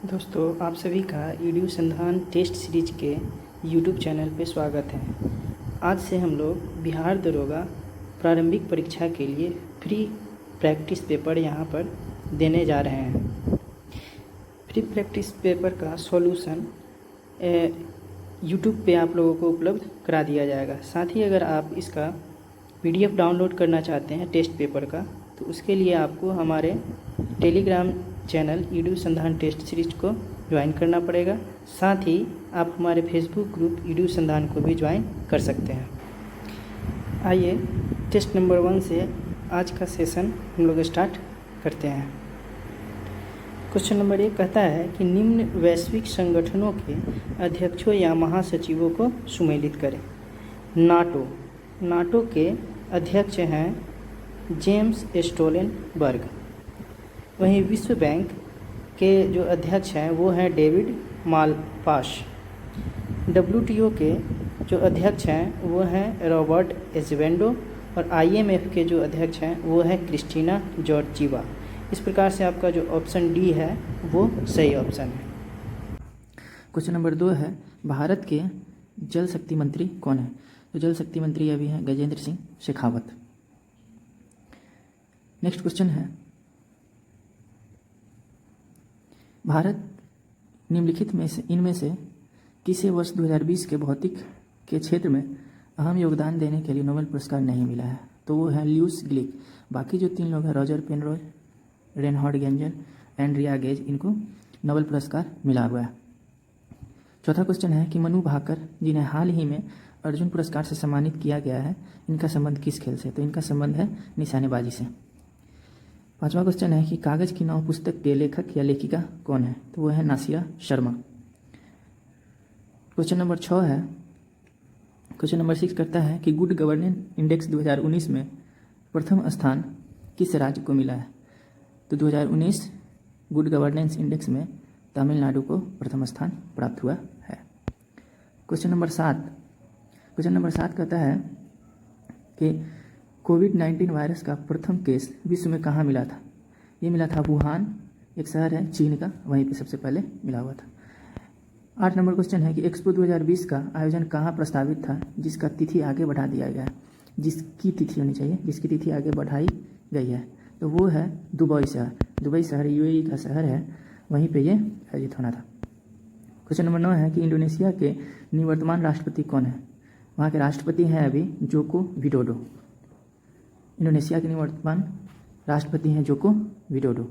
दोस्तों, आप सभी का ईडू संधान टेस्ट सीरीज के यूट्यूब चैनल पे स्वागत है। आज से हम लोग बिहार दरोगा प्रारंभिक परीक्षा के लिए फ्री प्रैक्टिस पेपर यहाँ पर देने जा रहे हैं। फ्री प्रैक्टिस पेपर का सॉल्यूशन यूट्यूब पे आप लोगों को उपलब्ध करा दिया जाएगा। साथ ही अगर आप इसका PDF डाउनलोड करना चाहते हैं टेस्ट पेपर का, तो उसके लिए आपको हमारे टेलीग्राम चैनल ईडू संधान टेस्ट सीरीज को ज्वाइन करना पड़ेगा। साथ ही आप हमारे फेसबुक ग्रुप ईडू संधान को भी ज्वाइन कर सकते हैं। आइए टेस्ट नंबर 1 से आज का सेशन हम लोग स्टार्ट करते हैं। क्वेश्चन नंबर 1 कहता है कि निम्न वैश्विक संगठनों के अध्यक्षों या महासचिवों को सुमेलित करें। नाटो के अध्यक्ष हैं जेम्स स्टोलनबर्ग। वहीं विश्व बैंक के जो अध्यक्ष हैं वो हैं डेविड मालपास। WTO के जो अध्यक्ष हैं वो हैं रॉबर्ट एजेवेंडो। और IMF के जो अध्यक्ष हैं वो हैं क्रिस्टीना जॉर्जीवा। इस प्रकार से आपका जो ऑप्शन डी है वो सही ऑप्शन है। क्वेश्चन नंबर 2 है, भारत के जल शक्ति मंत्री कौन है? तो जल शक्ति मंत्री अभी हैं गजेंद्र सिंह शेखावत। नेक्स्ट क्वेश्चन है, भारत निम्नलिखित में से इनमें से किसे वर्ष 2020 के भौतिक के क्षेत्र में अहम योगदान देने के लिए नोबेल पुरस्कार नहीं मिला है? तो वो है ल्यूस ग्लिक। बाकी जो 3 लोग हैं रॉजर पेनरॉय, रेनहार्ड गेंजर, एंड्रिया गेज, इनको नोबेल पुरस्कार मिला हुआ है। चौथा क्वेश्चन है कि मनु भाकर जिन्हें हाल ही में अर्जुन पुरस्कार से सम्मानित किया गया है, इनका संबंध किस खेल से? तो इनका संबंध है निशानेबाजी से। पांचवा क्वेश्चन है कि कागज की नाव पुस्तक के लेखक या लेखिका कौन है? तो वो है नासिया शर्मा। क्वेश्चन नंबर 6 है, क्वेश्चन नंबर 6 करता है कि गुड गवर्नेंस इंडेक्स 2019 में प्रथम स्थान किस राज्य को मिला है? तो 2019 गुड गवर्नेंस इंडेक्स में तमिलनाडु को प्रथम स्थान प्राप्त हुआ है। क्वेश्चन नंबर 7 कहता है कि कोविड-19 वायरस का प्रथम केस विश्व में कहाँ मिला था? ये मिला था वुहान, एक शहर है चीन का, वहीं पे सबसे पहले मिला हुआ था। 8 नंबर क्वेश्चन है कि एक्सपो 2020 का आयोजन कहाँ प्रस्तावित था जिसका तिथि आगे बढ़ा दिया गया है? जिसकी तिथि होनी चाहिए, जिसकी तिथि आगे बढ़ाई गई है, तो वो है दुबई शहर। दुबई शहर UAE का शहर है, वहीं पे ये आयोजित होना था। क्वेश्चन नंबर 9 है कि इंडोनेशिया के निवर्तमान राष्ट्रपति कौन है? वहाँ के राष्ट्रपति हैं अभी जोको विडोडो। इंडोनेशिया के निवर्तमान राष्ट्रपति हैं जोको विडोडो।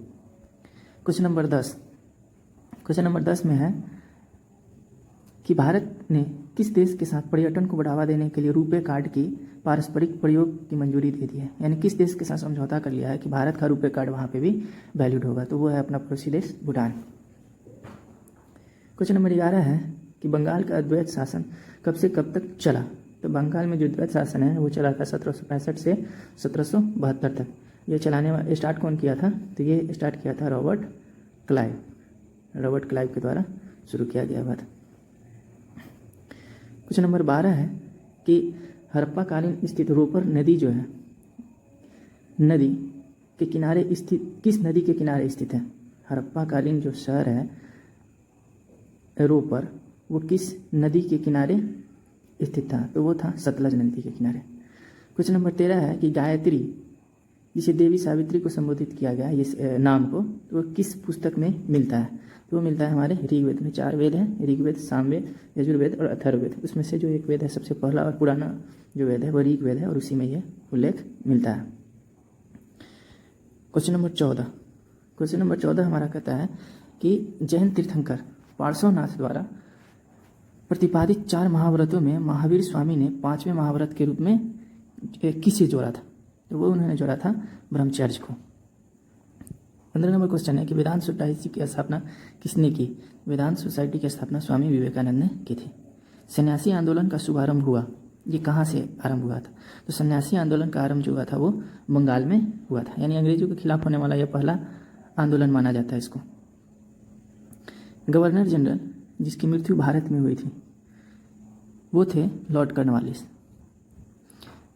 क्वेश्चन नंबर 10 में है कि भारत ने किस देश के साथ पर्यटन को बढ़ावा देने के लिए रुपे कार्ड की पारस्परिक प्रयोग की मंजूरी दे दी है? यानी किस देश के साथ समझौता कर लिया है कि भारत का रुपे कार्ड वहाँ पे भी वैलिड होगा? तो वो है अपना पड़ोसी देश भूटान। क्वेश्चन नंबर 11 है कि बंगाल का अद्वैत शासन कब से कब तक चला? तो बंगाल में जो अद्वैत शासन है वो चला था 1765 से 1772 तक। ये चलाने स्टार्ट कौन किया था? तो ये स्टार्ट किया था रॉबर्ट क्लाइव के द्वारा शुरू किया गया बात। क्वेश्चन नंबर 12 है कि हड़प्पा कालीन स्थित रोपर नदी जो है, नदी के किनारे स्थित, किस नदी के किनारे स्थित है? हड़प्पा कालीन जो शहर है रोपर, वो किस नदी के किनारे स्थित था? तो वो था सतलज नदी के किनारे। क्वेश्चन नंबर 13 है कि गायत्री जिसे देवी सावित्री को संबोधित किया गया है इस नाम को, तो वो किस पुस्तक में मिलता है? तो वो मिलता है हमारे ऋग्वेद में। 4 वेद हैं, ऋग्वेद, सामवेद, यजुर्वेद और अथर्ववेद। उसमें से जो एक वेद है सबसे पहला और पुराना जो वेद है वो ऋग्वेद है और उसी में ये उल्लेख मिलता है। क्वेश्चन नंबर 14 हमारा कहता है कि जैन तीर्थंकर पार्श्वनाथ द्वारा प्रतिपादित 4 महाव्रतों में महावीर स्वामी ने 5वें महाव्रत के रूप में किसे जोड़ा था? तो वो उन्होंने जोड़ा था ब्रह्मचर्य को। 15 नंबर क्वेश्चन है कि वेदांत सोसाइटी की स्थापना किसने की? वेदांत सोसाइटी की स्थापना स्वामी विवेकानंद ने की थी। सन्यासी आंदोलन का शुभारंभ हुआ, ये कहाँ से आरंभ हुआ था? तो सन्यासी आंदोलन का आरंभ जो हुआ था वो बंगाल में हुआ था। यानी अंग्रेजों के खिलाफ होने वाला यह पहला आंदोलन माना जाता है इसको। गवर्नर जनरल जिसकी मृत्यु भारत में हुई थी वो थे लॉर्ड कॉर्नवालिस।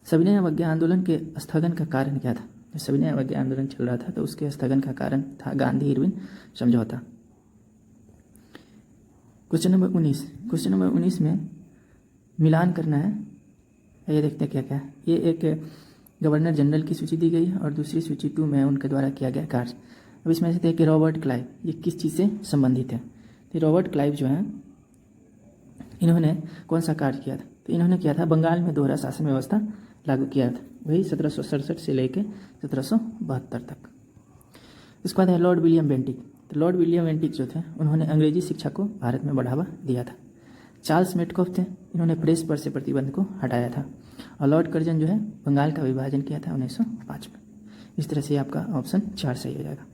सविनय अवज्ञा आंदोलन के स्थगन का कारण क्या था? सविनय अवज्ञा आंदोलन चल रहा था तो उसके स्थगन का कारण था गांधी इरविन समझौता। क्वेश्चन नंबर 19 में मिलान करना है। ये देखते हैं क्या क्या है। ये एक गवर्नर जनरल की सूची दी गई है और दूसरी सूची 2 में उनके द्वारा किया गया कार्य। अब इसमें से देखिए रॉबर्ट क्लाइव, ये किस चीज़ से संबंधित है। तो रॉबर्ट क्लाइव जो है, इन्होंने कौन सा कार्य किया था? तो इन्होंने किया था बंगाल में दोहरा शासन व्यवस्था लागू किया था, वही 1767 से लेकर 1772 तक। इसके बाद है लॉर्ड विलियम बेंटिक। तो लॉर्ड विलियम बेंटिक जो थे, उन्होंने अंग्रेजी शिक्षा को भारत में बढ़ावा दिया था। चार्ल्स मेटकॉफ थे, इन्होंने प्रेस पर से प्रतिबंध को हटाया था। और लॉर्ड कर्जन जो है, बंगाल का विभाजन किया था 1905 में। इस तरह से आपका ऑप्शन 4 सही हो जाएगा।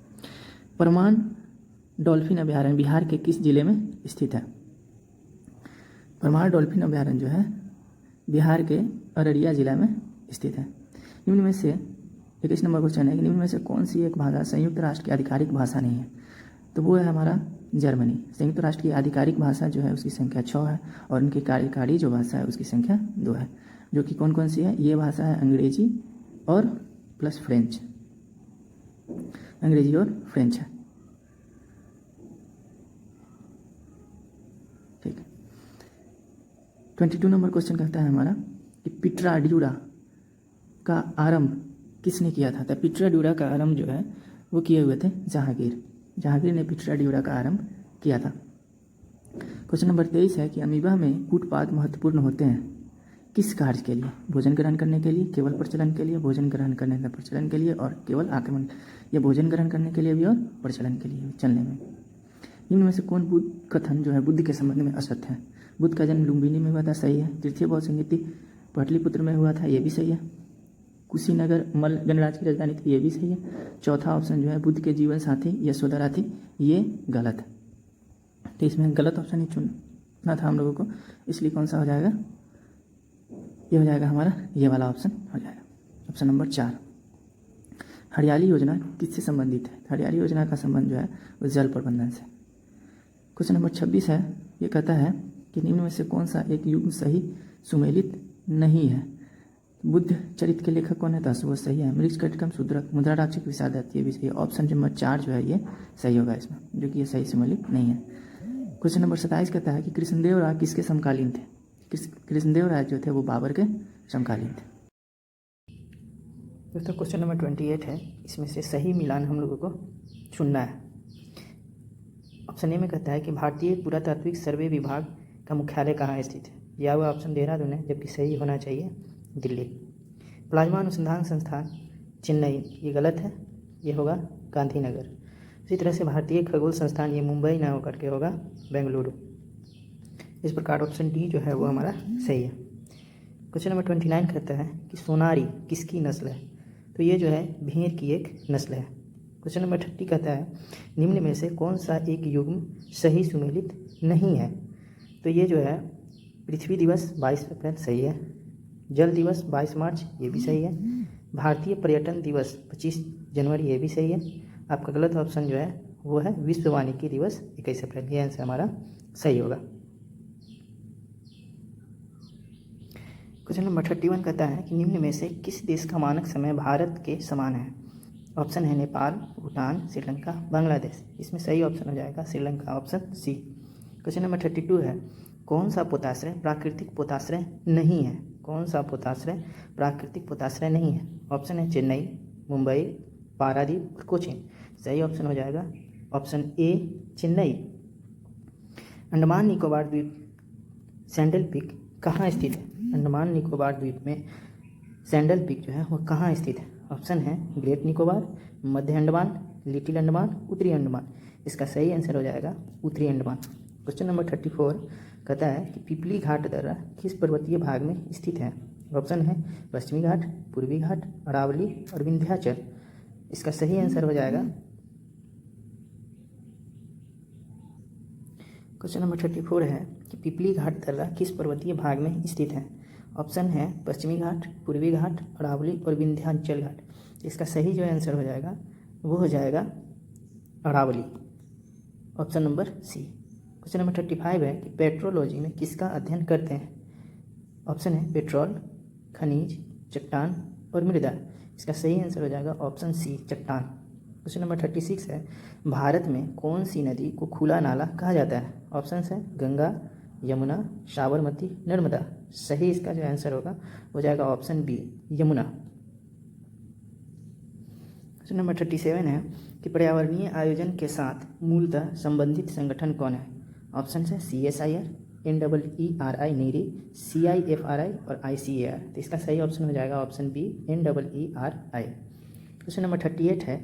परमान डॉल्फिन अभ्यारण्य बिहार के किस जिले में स्थित है? परमार डॉल्फिन अभ्यारण्य जो है बिहार के अररिया जिला में स्थित है। निम्न में से 21 नंबर क्वेश्चन है कि निम्न में से कौन सी एक भाषा संयुक्त राष्ट्र की आधिकारिक भाषा नहीं है? तो वो है हमारा जर्मनी। संयुक्त राष्ट्र की आधिकारिक भाषा जो है उसकी संख्या 6 है और उनकी कार्यकारी जो भाषा है उसकी संख्या 2 है, जो कि कौन कौन सी है? ये भाषा है अंग्रेजी और प्लस फ्रेंच। अंग्रेजी और फ्रेंच है, ठीक है। 22 नंबर क्वेश्चन कहता है हमारा कि पिट्राड्यूरा का आरंभ किसने किया था? तो पिट्राड्यूरा का आरंभ जो है वो किए हुए थे जहांगीर ने पिट्राड्यूरा का आरंभ किया था। क्वेश्चन नंबर 23 है कि अमीबा में कूटपाद महत्वपूर्ण होते हैं किस कार्य के लिए? भोजन ग्रहण करने के लिए, केवल प्रचलन के लिए, भोजन ग्रहण करने का प्रचलन के लिए और केवल आक्रमण, या भोजन ग्रहण करने के लिए भी और प्रचलन के लिए भी, चलने में। इनमें से कौन बुद्ध कथन जो है बुद्ध के संबंध में असत्य है? बुद्ध का जन्म लुम्बिनी में हुआ था, सही है। तृतीय बौद्ध संगीति पाटलिपुत्र में हुआ था, ये भी सही है। कुशीनगर मल्ल गणराज्य की राजधानी थी, ये भी सही है। चौथा ऑप्शन जो है बुद्ध के जीवन साथी यशोधरा थी, ये गलत है। तो इसमें गलत ऑप्शन ही चुनना था हम लोगों को, इसलिए कौन सा हो जाएगा? ये हो जाएगा हमारा ये वाला ऑप्शन हो जाएगा, ऑप्शन नंबर 4। हरियाली योजना किससे संबंधित है? हरियाली योजना का संबंध जो है वो जल प्रबंधन से। क्वेश्चन नंबर 26 है, ये कहता है कि निम्न में से कौन सा एक युग्म सही सुमेलित नहीं है? बुद्ध चरित्र के लेखक कौन है? तो वो सही है। मृच्छकटिकम शूद्रक, मुद्राक्षिक विषादत, ये भी सही है। ऑप्शन नंबर 4 जो है ये सही होगा इसमें, जो कि ये सही सुमेलित नहीं है। क्वेश्चन नंबर 27 कहता है कि कृष्णदेव राय किसके समकालीन थे? कृष्णदेव राय जो थे वो बाबर के समकालीन थे। दोस्तों क्वेश्चन नंबर 28 है, इसमें से सही मिलान हम लोगों को चुनना है। ऑप्शन ए में कहता है कि भारतीय पुरातात्विक सर्वे विभाग का मुख्यालय कहाँ स्थित है? या हुआ ऑप्शन देहरादून है, जबकि सही होना चाहिए दिल्ली। प्लाज्मा अनुसंधान संस्थान चेन्नई, ये गलत है, ये होगा गांधीनगर। इसी तरह से भारतीय खगोल संस्थान ये मुंबई ना होकर के होगा बेंगलुरु। इस प्रकार ऑप्शन डी जो है वो हमारा सही है। क्वेश्चन नंबर 29 कहता है कि सोनारी किसकी नस्ल है? तो ये जो है भेड़ की एक नस्ल है। क्वेश्चन नंबर 30 कहता है निम्न में से कौन सा एक युग्म सही सुमेलित नहीं है? तो ये जो है पृथ्वी दिवस 22 अप्रैल सही है। जल दिवस 22 मार्च ये भी सही है। भारतीय पर्यटन दिवस 25 जनवरी ये भी सही है। आपका गलत ऑप्शन जो है वो है विश्व वानिकी दिवस 21 अप्रैल, ये आंसर हमारा सही होगा। क्वेश्चन नंबर 31 कहता है कि निम्न में से किस देश का मानक समय भारत के समान है? ऑप्शन है नेपाल, भूटान, श्रीलंका, बांग्लादेश। इसमें सही ऑप्शन हो जाएगा Sri Lanka, option C. Question number 32 है, कौन सा पोताश्रय प्राकृतिक पोताश्रय नहीं है? कौन सा पोताश्रय प्राकृतिक पोताश्रय नहीं है? ऑप्शन है चेन्नई, मुंबई, पारादीप और कोचीन। सही ऑप्शन हो जाएगा ऑप्शन ए चेन्नई। अंडमान निकोबार द्वीप सैंडल पीक कहाँ स्थित है? अंडमान निकोबार द्वीप में सैंडल पीक जो है वो कहाँ स्थित है? ऑप्शन है ग्रेट निकोबार, मध्य अंडमान, लिटिल अंडमान, उत्तरी अंडमान। इसका सही आंसर हो जाएगा उत्तरी अंडमान। क्वेश्चन नंबर 34 कहता है कि पिपली घाट दर्रा किस पर्वतीय भाग में स्थित है? ऑप्शन है पश्चिमी घाट, पूर्वी घाट, अरावली और विंध्याचल। इसका सही आंसर हो जाएगा क्वेश्चन नंबर 34 है कि पिपली घाट दर्रा किस पर्वतीय भाग में स्थित है? ऑप्शन है पश्चिमी घाट, पूर्वी घाट, अरावली और विंध्याचल घाट। इसका सही जो आंसर हो जाएगा वो हो जाएगा Aravalli, option number C. Question number 35 है कि पेट्रोलॉजी में किसका अध्ययन करते हैं? ऑप्शन है पेट्रोल, खनिज, चट्टान और मृदा। इसका सही आंसर हो जाएगा ऑप्शन सी चट्टान। क्वेश्चन नंबर 36 है, भारत में कौन सी नदी को खुला नाला कहा जाता है? ऑप्शन है गंगा, यमुना, साबरमती, नर्मदा। सही इसका जो आंसर होगा हो जाएगा option B, Yamuna. Question number 37 है कि पर्यावरणीय आयोजन के साथ मूलतः संबंधित संगठन कौन है? ऑप्शन है CSIR, NEERI नीरी, CIFRI और ICAR। तो इसका सही ऑप्शन हो जाएगा option B, NEERI। Question number 38 है,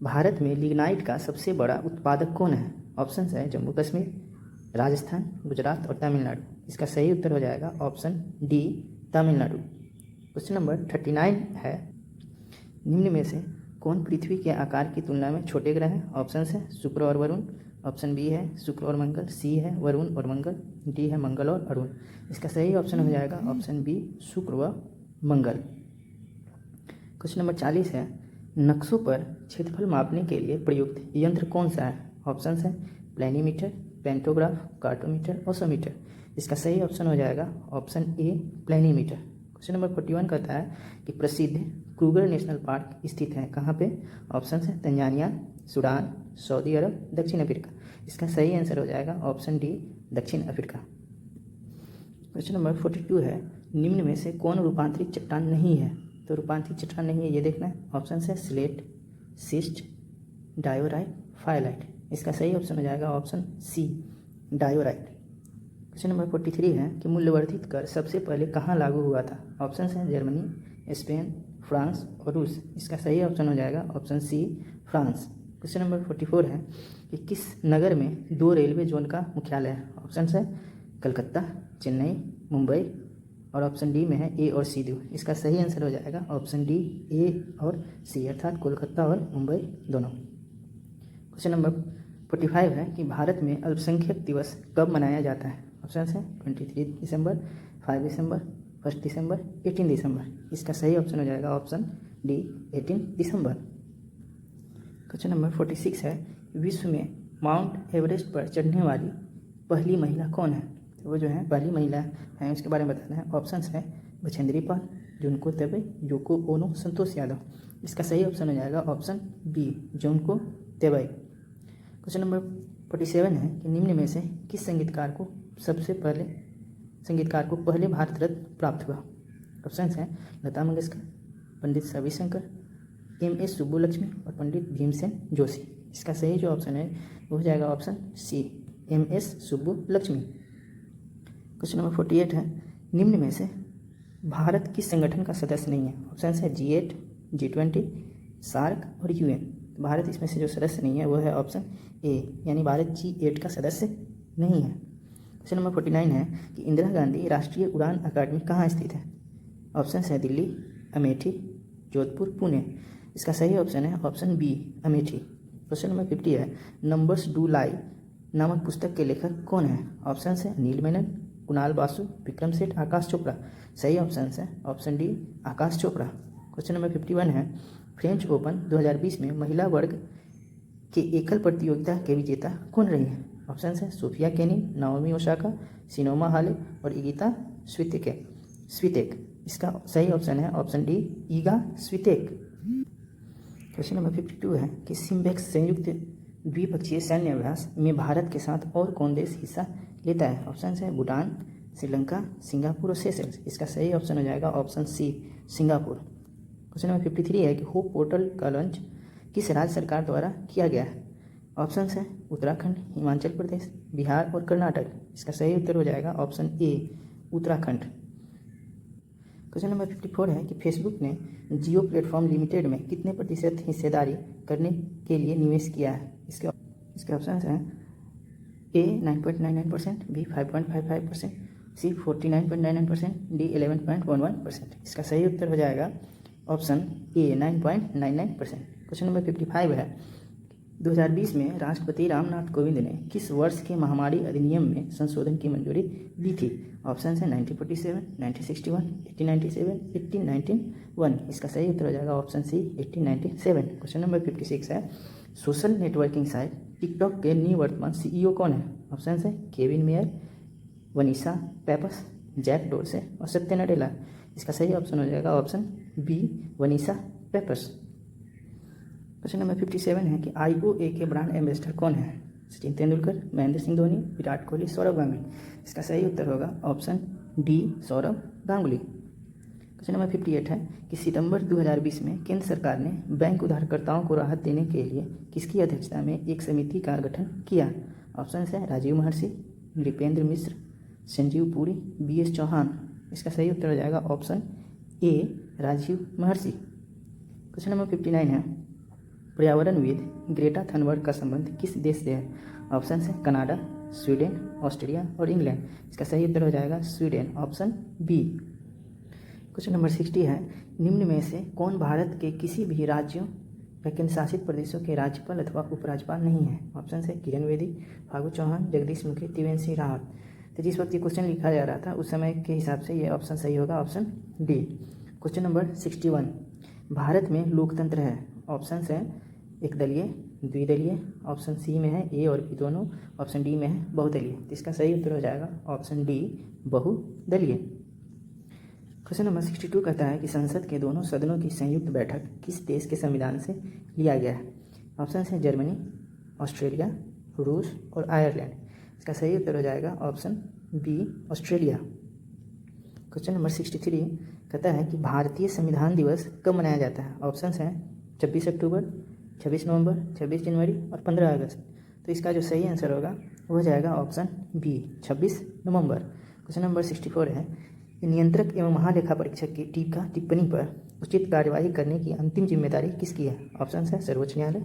भारत में लिग्नाइट का सबसे बड़ा उत्पादक कौन है? ऑप्शन है जम्मू कश्मीर, राजस्थान, गुजरात और तमिलनाडु। इसका सही उत्तर हो जाएगा option D, Tamil Nadu. Question number 39 है, निम्न में से कौन पृथ्वी के आकार की तुलना में छोटे ग्रह हैं? ऑप्शन है शुक्र और वरुण, ऑप्शन बी है शुक्र और मंगल, सी है वरुण और मंगल, डी है मंगल और अरुण। इसका सही ऑप्शन हो जाएगा ऑप्शन बी, शुक्र व मंगल। क्वेश्चन नंबर 40 है, नक्शों पर क्षेत्रफल मापने के लिए प्रयुक्त यंत्र कौन सा है? ऑप्शन है प्लेनीमीटर, पेंटोग्राफ, कार्टोमीटर, ओसोमीटर। इसका सही ऑप्शन हो जाएगा ऑप्शन ए, प्लेनीमीटर। क्वेश्चन नंबर 41 कहता है कि प्रसिद्ध क्रूगर नेशनल पार्क स्थित है कहाँ पे? ऑप्शन है तंजानिया, सूडान, सऊदी अरब, दक्षिण अफ्रीका। इसका सही आंसर हो जाएगा ऑप्शन डी, दक्षिण अफ्रीका। क्वेश्चन नंबर 42 है, निम्न में से कौन रूपांतरित चट्टान नहीं है? तो रूपांतरित चट्टान नहीं है ये देखना है। ऑप्शन है स्लेट, सिस्ट, डायोराइट, फाइलाइट। इसका सही ऑप्शन हो जाएगा option C, diorite. Question number 43 है कि मूल्यवर्धित कर सबसे पहले कहाँ लागू हुआ था? ऑप्शन है जर्मनी, स्पेन, फ्रांस और रूस। इसका सही ऑप्शन हो जाएगा option C, France. Question number 44 है कि किस नगर में 2 रेलवे जोन का मुख्यालय है? ऑप्शन है कलकत्ता, चेन्नई, मुंबई और ऑप्शन डी में है ए और सी दो। इसका सही आंसर हो जाएगा ऑप्शन डी, ए और सी, अर्थात कोलकाता और मुंबई दोनों। क्वेश्चन नंबर 45 है कि भारत में अल्पसंख्यक दिवस कब मनाया जाता है? ऑप्शन है 23 दिसंबर, 5 दिसंबर, 1 दिसंबर, 18 दिसंबर। इसका सही ऑप्शन हो जाएगा ऑप्शन डी, 18 दिसंबर। क्वेश्चन नंबर 46 है, विश्व में माउंट एवरेस्ट पर चढ़ने वाली पहली महिला कौन है? तो वो जो है पहली महिला है उसके बारे में बताना है। ऑप्शन है बछेंद्री पाल, जुनको तेबे, योको ओनो, संतोष यादव। इसका सही ऑप्शन हो जाएगा ऑप्शन बी, जुनको तेबे। क्वेश्चन नंबर 47 है कि निम्न में से किस संगीतकार को पहले भारत रत्न प्राप्त हुआ? ऑप्शन है लता मंगेशकर, पंडित रविशंकर, MS सुब्बुलक्ष्मी और पंडित भीमसेन जोशी। इसका सही जो ऑप्शन है वो हो जाएगा option C, MS Subbulakshmi. Question number 48 है, निम्न में से भारत किस संगठन का सदस्य नहीं है? ऑप्शन है G8, G20, सार्क और UN। भारत इसमें से जो सदस्य नहीं है वो है ऑप्शन ए, यानी भारत G8 का सदस्य नहीं है। क्वेश्चन नंबर 49 है कि इंदिरा गांधी राष्ट्रीय उड़ान अकादमी कहाँ स्थित है? ऑप्शन है दिल्ली, अमेठी, जोधपुर, पुणे। इसका सही ऑप्शन है option B, Amethi. Question number 50 है, नंबर्स डू लाई नामक पुस्तक के लेखक कौन है? ऑप्शन है अनिल मेनन, कुणाल बासु, विक्रम सेठ, आकाश चोपड़ा। सही ऑप्शन है ऑप्शन डी, आकाश चोपड़ा। क्वेश्चन नंबर 51 है, फ्रेंच ओपन 2020 में महिला वर्ग के एकल प्रतियोगिता के विजेता कौन रही है? ऑप्शन है सोफिया केनिन, नाओमी ओसाका, सिनोमा हाले और ईगिता स्वितेक। इसका सही ऑप्शन है ऑप्शन डी, ईगा स्वितेक। क्वेश्चन नंबर 52 है कि सिम्बेक्स संयुक्त द्विपक्षीय सैन्य अभ्यास में भारत के साथ और कौन देश हिस्सा लेता है? ऑप्शन है भूटान, श्रीलंका, सिंगापुर और सेशल्स। इसका सही ऑप्शन हो जाएगा option C, Singapore. Question number 53 है कि होप पोर्टल का लॉन्च किस राज्य सरकार द्वारा किया गया है? ऑप्शन है उत्तराखंड, हिमाचल प्रदेश, बिहार और कर्नाटक। इसका सही उत्तर हो जाएगा option A, Uttarakhand. Question number 54 है कि फेसबुक ने जियो प्लेटफॉर्म लिमिटेड में कितने प्रतिशत हिस्सेदारी करने के लिए निवेश किया है? इसके ऑप्शन हैं ए 9.99%, बी 5.55%, सी 49.99%, डी 11.11%। इसका सही उत्तर हो जाएगा ऑप्शन ए, 9.99%। क्वेश्चन नंबर 55 है, 2020 में राष्ट्रपति रामनाथ कोविंद ने किस वर्ष के महामारी अधिनियम में संशोधन की मंजूरी दी थी? ऑप्शन है 1947, 1961, 1897, 1891। इसका सही उत्तर हो जाएगा ऑप्शन सी, 1897। क्वेश्चन नंबर 56 है, सोशल नेटवर्किंग साइट टिकटॉक के निवर्तमान CEO कौन है? ऑप्शन है Kevin Mayer, Vanessa Pappas, Jack Dorsey और सत्य नडेला। इसका सही ऑप्शन हो जाएगा option B, Vanessa Pappas. Question number 57 है कि IOA के ब्रांड एम्बेसडर कौन है? सचिन तेंदुलकर, महेंद्र सिंह धोनी, विराट कोहली, सौरव गांगुली। इसका सही उत्तर होगा option D, Sourav Ganguly. Question number 58 है कि सितंबर 2020 में केंद्र सरकार ने बैंक उधारकर्ताओं को राहत देने के लिए किसकी अध्यक्षता में एक समिति का गठन किया? ऑप्शन है राजीव महर्षि, नृपेंद्र मिश्र, संजीव पुरी, BS चौहान। इसका सही उत्तर हो जाएगा option A, Rajiv Maharshi. Question number 59 है पर्यावरणविद ग्रेटा थनबर्ग का संबंध किस देश से है? ऑप्शन है कनाडा, स्वीडन, ऑस्ट्रेलिया और इंग्लैंड। इसका सही उत्तर हो जाएगा Sweden, option B. Question number 60 है निम्न में से कौन भारत के किसी भी राज्यों या केंद्र शासित प्रदेशों के राज्यपाल अथवा उपराज्यपाल नहीं है? ऑप्शन है किरण बेदी, फागू चौहान, जगदीश मुखी, त्रिवेंद्र सिंह रावत। तो जिस वक्त ये क्वेश्चन लिखा जा रहा था उस समय के हिसाब से ये ऑप्शन सही होगा, option D. Question number 61 Bharat में लोकतंत्र है? ऑप्शन है एक दलीय, द्विदलीय, ऑप्शन सी में है ए और बी दोनों, ऑप्शन डी में है बहुदलीय। तो इसका सही उत्तर हो जाएगा ऑप्शन डी, बहुदलीय। क्वेश्चन नंबर 62 कहता है कि संसद के दोनों सदनों की संयुक्त बैठक किस देश के संविधान से लिया गया है? ऑप्शन है जर्मनी, ऑस्ट्रेलिया, रूस और आयरलैंड। इसका सही उत्तर हो जाएगा option B, Australia. Question number 63 कहता है कि भारतीय संविधान दिवस कब मनाया जाता है? ऑप्शन हैं 26 अक्टूबर, 26 नवंबर, 26 जनवरी और 15 अगस्त। तो इसका जो सही आंसर होगा वो हो जाएगा ऑप्शन बी, 26 नवंबर। क्वेश्चन नंबर 64 है नियंत्रक एवं महालेखा परीक्षक की टीका टिप्पणी पर उचित कार्यवाही करने की अंतिम जिम्मेदारी किसकी है? ऑप्शन है सर्वोच्च न्यायालय,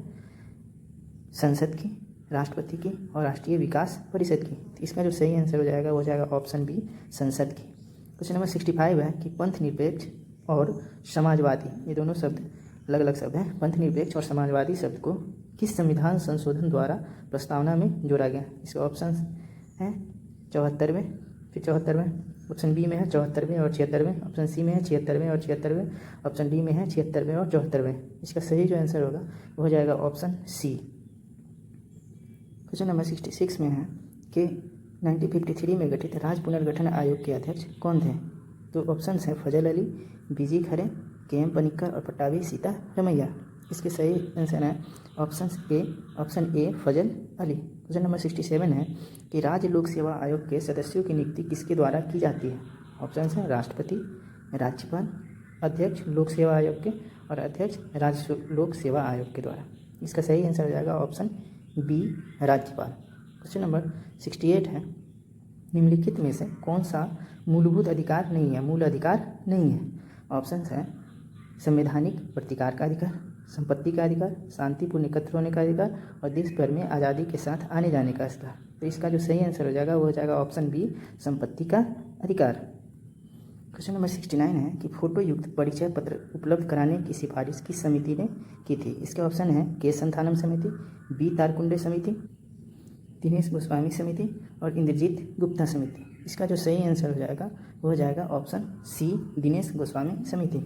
संसद की, राष्ट्रपति की और राष्ट्रीय विकास परिषद की। तो इसका जो सही आंसर हो जाएगा वो हो जाएगा ऑप्शन बी, संसद की। क्वेश्चन नंबर 65 है कि पंथ निरपेक्ष और समाजवादी, ये दोनों शब्द अलग अलग शब्द हैं। पंथ निरपेक्ष और समाजवादी शब्द को किस संविधान संशोधन द्वारा प्रस्तावना में जोड़ा गया? इसके ऑप्शन हैं 74वें, फिर 74वें, ऑप्शन बी में है 74वें और 76वें, ऑप्शन सी में है 76वें और 76वें, ऑप्शन डी में है 76वें और 74वें। इसका सही जो आंसर होगा वो हो जाएगा ऑप्शन सी। क्वेश्चन नंबर 66 में है कि 1953 में गठित राज्य पुनर्गठन आयोग के अध्यक्ष कौन थे? तो ऑप्शन है फजल अली, BG खरे, KM पनिक्कर और पट्टाभी सीता रमैया। इसके सही आंसर है option A Fazal Ali. Question number 67 है कि राज्य लोक सेवा आयोग के सदस्यों की नियुक्ति किसके द्वारा की जाती है? ऑप्शन है राष्ट्रपति, राज्यपाल, अध्यक्ष लोक सेवा आयोग के और अध्यक्ष राज्य लोक सेवा आयोग के द्वारा। इसका सही आंसर हो जाएगा ऑप्शन बी, राज्यपाल। क्वेश्चन नंबर 68 है निम्नलिखित में से कौन सा मूलभूत अधिकार नहीं है, मूल अधिकार नहीं है? ऑप्शन है संवैधानिक प्रतिकार का अधिकार, संपत्ति का अधिकार, शांतिपूर्ण एकत्र होने का अधिकार और देश भर में आज़ादी के साथ आने जाने का अधिकार। तो इसका जो सही आंसर हो जाएगा वो हो जाएगा ऑप्शन बी, संपत्ति का अधिकार। क्वेश्चन नंबर 69 है कि फोटो युक्त परिचय पत्र उपलब्ध कराने की सिफारिश किस समिति ने की थी? इसके ऑप्शन है के संथानम समिति, बी तारकुंडे समिति, दिनेश गोस्वामी समिति और इंद्रजीत गुप्ता समिति। इसका जो सही आंसर हो जाएगा वो हो जाएगा ऑप्शन सी, दिनेश गोस्वामी समिति।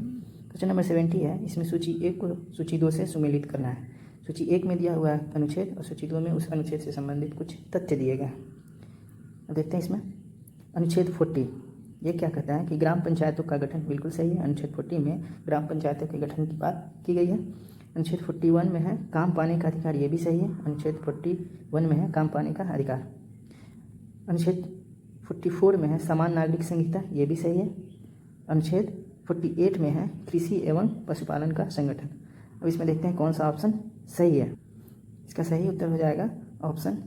क्वेश्चन नंबर 70 है इसमें सूची 1 को सूची 2 से सुमेलित करना है। सूची 1 में दिया हुआ है अनुच्छेद और सूची 2 में उस अनुच्छेद से संबंधित कुछ तथ्य दिए गए हैं। अब देखते हैं इसमें अनुच्छेद 40 ये क्या कहता है कि ग्राम पंचायतों का गठन बिल्कुल सही है। अनुच्छेद 40 में ग्राम पंचायतों के गठन की बात की गई है। अनुच्छेद 41 में है काम पाने का अधिकार, ये भी सही है। अनुच्छेद 41 में है काम पाने का अधिकार। अनुच्छेद 44 में है समान नागरिक संहिता, ये भी सही है। अनुच्छेद 48 में है कृषि एवं पशुपालन का संगठन। अब इसमें देखते हैं कौन सा ऑप्शन सही है। इसका सही उत्तर हो जाएगा ऑप्शन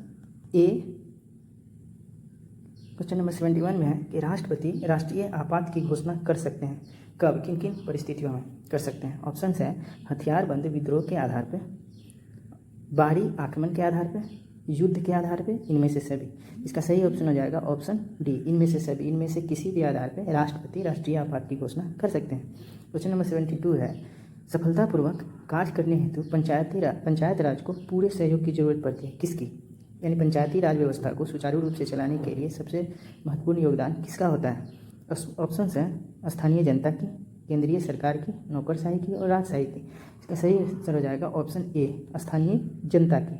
ए। क्वेश्चन नंबर 71 में है कि राष्ट्रपति राष्ट्रीय आपात की घोषणा कर सकते हैं कब, किन किन परिस्थितियों में कर सकते हैं? ऑप्शन है हथियारबंद विद्रोह के आधार पर, बाहरी आक्रमण के आधार पर, युद्ध के आधार पर, इनमें से सभी। इसका सही ऑप्शन हो जाएगा ऑप्शन डी, इनमें से सभी। इनमें से किसी भी आधार पर राष्ट्रपति राष्ट्रीय आपात की घोषणा कर सकते हैं। क्वेश्चन नंबर 72 है सफलतापूर्वक कार्य करने हेतु पंचायत राज को पूरे सहयोग की जरूरत पड़ती है, किसकी? यानी पंचायती राज व्यवस्था को सुचारू रूप से चलाने के लिए सबसे महत्वपूर्ण योगदान किसका होता है? ऑप्शन है स्थानीय जनता की, केंद्रीय सरकार की, नौकरशाही की और राजशाही की। इसका सही आंसर हो जाएगा ऑप्शन ए, स्थानीय जनता की।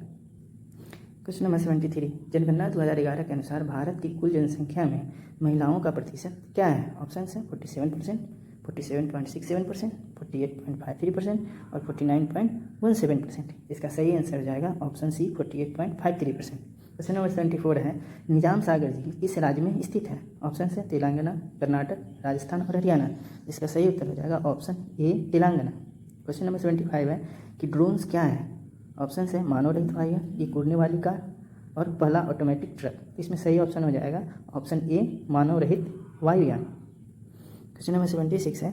क्वेश्चन नंबर 73 जनगणना 2011 के अनुसार भारत की कुल जनसंख्या में महिलाओं का प्रतिशत क्या है? ऑप्शन है 47%, 47.67%, 48.53% और 49.17%। इसका सही आंसर हो जाएगा ऑप्शन सी 48.53%। क्वेश्चन नंबर 74 है, निजाम सागर झील किस राज्य में स्थित है? ऑप्शन है तेलंगाना, कर्नाटक, राजस्थान और हरियाणा। इसका सही उत्तर हो जाएगा option A Telangana. Question number 75 है कि ड्रोन्स क्या है? ऑप्शन है मानव रहित वाहन, एक उड़ने वाली कार और पहला ऑटोमेटिक ट्रक। इसमें सही ऑप्शन हो जाएगा ऑप्शन ए मानव रहित वायुयान। क्वेश्चन नंबर 76 है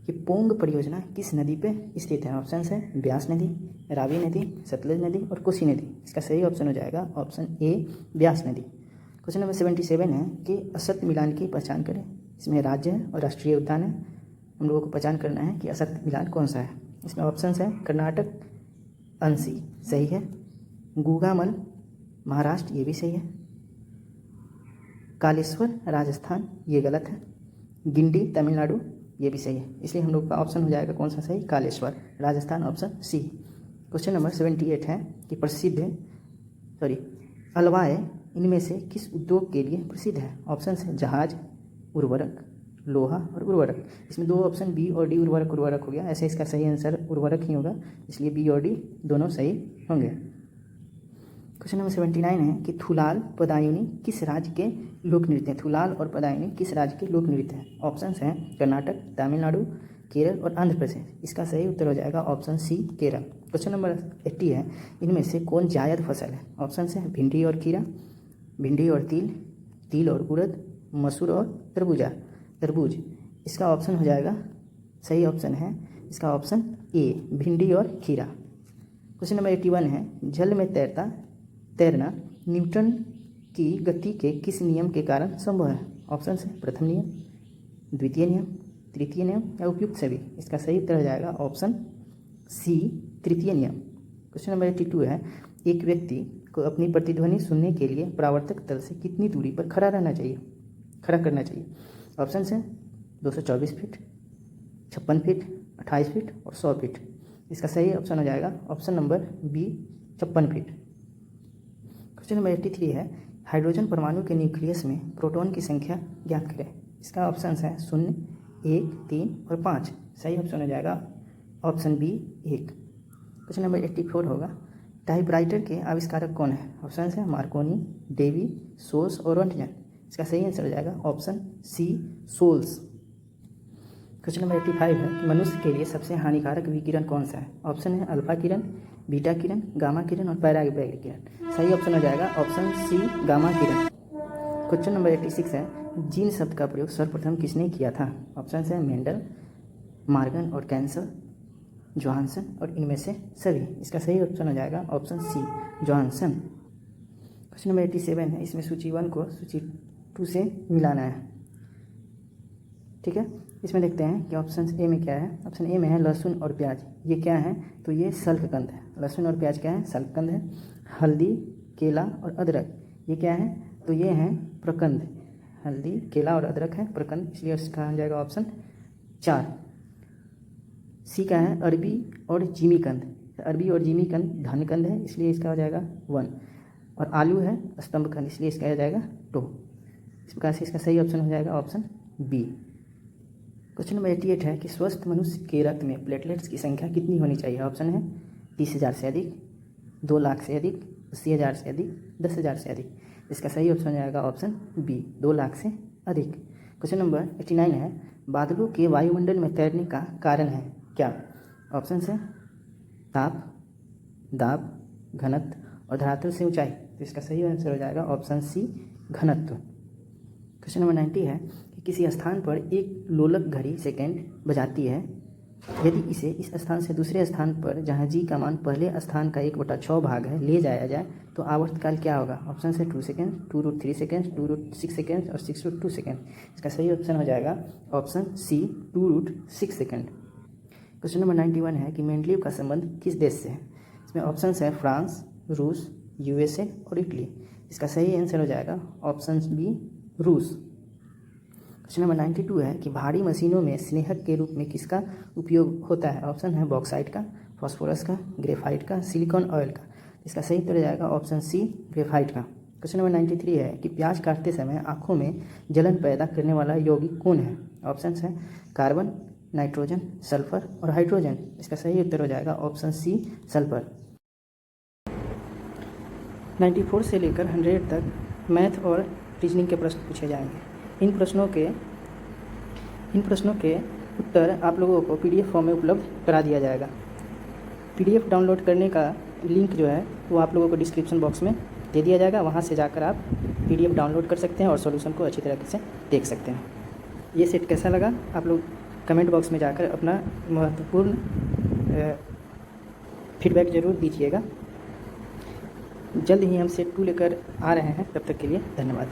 कि पोंग परियोजना किस नदी पे स्थित है? ऑप्शन है ब्यास नदी, रावी नदी, सतलज नदी और कोसी नदी। इसका सही ऑप्शन हो जाएगा ऑप्शन ए ब्यास नदी। क्वेश्चन नंबर 77 है कि असत मिलान की पहचान करें। इसमें राज्य है और राष्ट्रीय उद्यान है। हम लोगों को पहचान करना है कि असत मिलान कौन सा है। इसमें ऑप्शन है कर्नाटक अंसी सही है, गूगामल महाराष्ट्र ये भी सही है, कालेश्वर राजस्थान ये गलत है, गिंडी तमिलनाडु ये भी सही है। इसलिए हम लोग का ऑप्शन हो जाएगा कौन सा सही? Kaleshwar Rajasthan, option C. Question number 78 है कि अलवाय इनमें से किस उद्योग के लिए प्रसिद्ध है? ऑप्शन है जहाज, उर्वरक, लोहा और उर्वरक। इसमें दो ऑप्शन बी और डी उर्वरक हो गया। ऐसे इसका सही आंसर उर्वरक ही होगा, इसलिए बी और डी दोनों सही होंगे। क्वेश्चन नंबर 79 है कि थुलाल पदायूनी किस राज्य के लोक नृत्य हैं? थुलाल और पदायूनी किस राज्य के लोक नृत्य हैं? ऑप्शन हैं कर्नाटक, तमिलनाडु, केरल और आंध्र प्रदेश। इसका सही उत्तर हो जाएगा option C Kerala. Question number 80 है, इनमें से कौन जायद फसल है? ऑप्शन है भिंडी और खीरा, भिंडी और तिल और उड़द, मसूर और तरबूज। इसका ऑप्शन हो जाएगा सही ऑप्शन है इसका ऑप्शन ए भिंडी और खीरा। क्वेश्चन नंबर 81 है, जल में तैरना न्यूटन की गति के किस नियम के कारण संभव है? ऑप्शन है प्रथम नियम, द्वितीय नियम, तृतीय नियम या उपयुक्त सभी। इसका सही उत्तर हो जाएगा ऑप्शन सी तृतीय नियम। क्वेश्चन नंबर 82 है, एक व्यक्ति को अपनी प्रतिध्वनि सुनने के लिए परावर्तक तल से कितनी दूरी पर खड़ा करना चाहिए? ऑप्शन है 224 फीट, 56 फीट, 28 फीट और 100 फीट। इसका सही ऑप्शन हो जाएगा option number B 56 feet. Question number 83 है, हाइड्रोजन परमाणु के न्यूक्लियस में प्रोटॉन की संख्या ज्ञात करें। इसका ऑप्शन है 0, 1, 3 और 5। सही ऑप्शन हो जाएगा ऑप्शन बी 1। क्वेश्चन नंबर 84 होगा, टाइपराइटर के आविष्कारक कौन है? ऑप्शन है मार्कोनी, डेवी, सोल्स और रोंटगन। इसका सही आंसर हो जाएगा ऑप्शन सी सोल्स। क्वेश्चन नंबर 85 है कि मनुष्य के लिए सबसे हानिकारक विकिरण कौन सा है? ऑप्शन है अल्फा किरण, बीटा किरण, गामा किरण और पैराबैंगनी किरण। सही ऑप्शन हो जाएगा ऑप्शन सी गामा किरण। क्वेश्चन नंबर 86 है, जीन शब्द का प्रयोग सर्वप्रथम किसने किया था? ऑप्शन है मेंडल, मार्गन और कैंसर, जोहानसन और इनमें से सभी। इसका सही ऑप्शन हो जाएगा option C Johannsen. Question number 87 है, इसमें सूची 1 को सूची 2 से मिलाना है। ठीक है, इसमें देखते हैं कि ऑप्शन ए में क्या है। ऑप्शन ए में है लहसुन और प्याज। ये क्या है? तो ये शल्ककंद है। लहसुन और प्याज क्या है? शल्ककंद है। हल्दी, केला और अदरक ये क्या है? तो ये हैं प्रकंद। हल्दी, केला और अदरक है प्रकंद, इसलिए इसका आ जाएगा ऑप्शन 4। सी का है अरबी और जिमीकंद। अरबी और जिमीकंद धनकंद है, इसलिए इसका हो जाएगा 1। और आलू है स्तंभकंद, इसलिए इसका हो जाएगा 2। इस प्रकार से इसका सही ऑप्शन हो जाएगा ऑप्शन बी। क्वेश्चन नंबर 88 है कि स्वस्थ मनुष्य के रक्त में प्लेटलेट्स की संख्या कितनी होनी चाहिए? ऑप्शन है 30,000 से अधिक, 2 लाख से अधिक, 80,000 से अधिक, 10,000 से अधिक। इसका सही ऑप्शन हो जाएगा ऑप्शन बी 2 लाख से अधिक। क्वेश्चन नंबर 89 है, बादलों के वायुमंडल में तैरने का कारण है क्या? ऑप्शन है ताप, दाब, घनत्व और धरातल से ऊंचाई। तो इसका सही आंसर हो जाएगा ऑप्शन सी घनत्व। क्वेश्चन नंबर 90 है कि किसी स्थान पर एक लोलक घड़ी सेकेंड बजाती है, यदि इसे इस स्थान से दूसरे स्थान पर जहाँ जी का मान पहले स्थान का 1/6 भाग है ले जाया जाए तो आवर्तकाल क्या होगा? ऑप्शन है 2 सेकेंड, 2√3 सेकेंड, 2√6 सेकेंड और 6√2 सेकेंड। इसका सही ऑप्शन हो जाएगा option C 2√6 second. Question number 91 है कि मेंडलीव का संबंध किस देश से है? इसमें ऑप्शन है फ्रांस, रूस, यूएसए और इटली। इसका सही आंसर हो जाएगा ऑप्शन बी रूस। क्वेश्चन नंबर 92 है कि भारी मशीनों में स्नेहक के रूप में किसका उपयोग होता है? ऑप्शन है बॉक्साइट का, फास्फोरस का, ग्रेफाइट का, सिलिकॉन ऑयल का। इसका सही उत्तर हो जाएगा ऑप्शन सी ग्रेफाइट का। क्वेश्चन नंबर 93 है कि प्याज काटते समय आंखों में जलन पैदा करने वाला यौगिक कौन है? ऑप्शन है कार्बन, नाइट्रोजन, सल्फर और हाइड्रोजन। इसका सही उत्तर हो जाएगा ऑप्शन सी, सल्फर। 94 से लेकर 100 तक मैथ और रीजनिंग के प्रश्न पूछे जाएंगे। इन प्रश्नों के उत्तर आप लोगों को PDF फॉर्म में उपलब्ध करा दिया जाएगा। PDF डाउनलोड करने का लिंक जो है वो आप लोगों को डिस्क्रिप्शन बॉक्स में दे दिया जाएगा। वहाँ से जाकर आप PDF डाउनलोड कर सकते हैं और सॉल्यूशन को अच्छी तरीके से देख सकते हैं। ये सेट कैसा लगा आप लोग कमेंट बॉक्स में जाकर अपना महत्वपूर्ण फीडबैक ज़रूर दीजिएगा। जल्द ही हम सेट 2 लेकर आ रहे हैं। तब तक के लिए धन्यवाद।